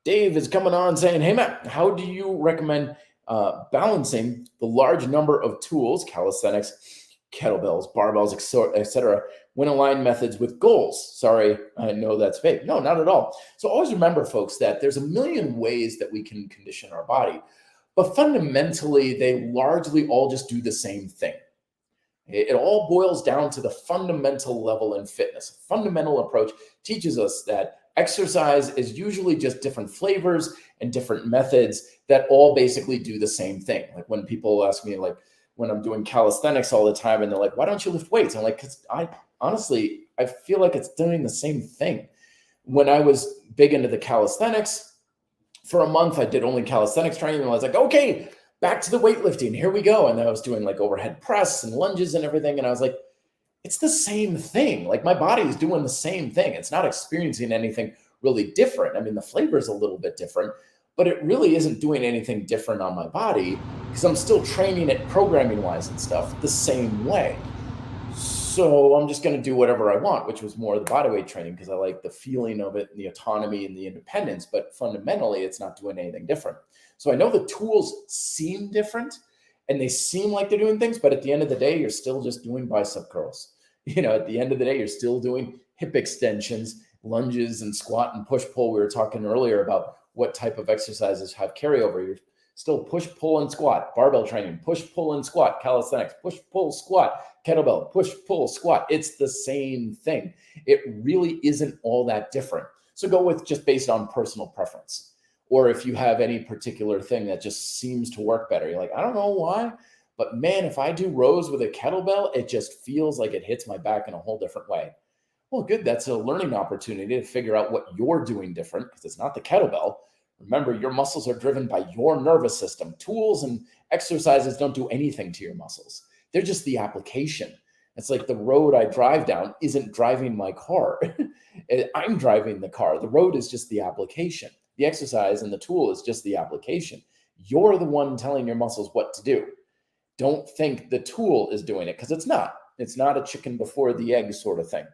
Dave is coming on saying, hey, Matt, how do you recommend balancing the large number of tools, calisthenics, kettlebells, barbells, etc., when aligned methods with goals? Sorry, I know that's vague. No, not at all. So always remember, folks, that there's a million ways that we can condition our body, but fundamentally, they largely all just do the same thing. It all boils down to the fundamental level in fitness. A fundamental approach teaches us that exercise is usually just different flavors and different methods that all basically do the same thing. Like when people ask me, like when I'm doing calisthenics all the time, and they're like, "Why don't you lift weights?" I'm like, "Because I honestly I feel like it's doing the same thing." When I was big into the calisthenics, for a month, I did only calisthenics training, and I was like, okay, back to the weightlifting. Here we go. And then I was doing like overhead press and lunges and everything. And I was like, it's the same thing. Like my body is doing the same thing. It's not experiencing anything really different. I mean, the flavor is a little bit different, but it really isn't doing anything different on my body because I'm still training it programming wise and stuff the same way. So I'm just going to do whatever I want, which was more the bodyweight training because I like the feeling of it and the autonomy and the independence. But fundamentally, it's not doing anything different. So I know the tools seem different and they seem like they're doing things, but at the end of the day, you're still just doing bicep curls. At the end of the day, you're still doing hip extensions, lunges, and squat and push pull. We were talking earlier about what type of exercises have carryover. You're still push, pull, and squat, barbell training, push, pull, and squat, calisthenics, push, pull, squat, kettlebell, push, pull, squat. It's the same thing. It really isn't all that different. So go with just based on personal preference. Or if you have any particular thing that just seems to work better, you're like, I don't know why, but man, if I do rows with a kettlebell, it just feels like it hits my back in a whole different way. Well, good. That's a learning opportunity to figure out what you're doing different because it's not the kettlebell. Remember, your muscles are driven by your nervous system. Tools and exercises don't do anything to your muscles. They're just the application. It's like the road I drive down isn't driving my car. I'm driving the car. The road is just the application. The exercise and the tool is just the application. You're the one telling your muscles what to do. Don't think the tool is doing it because it's not. It's not a chicken before the egg sort of thing.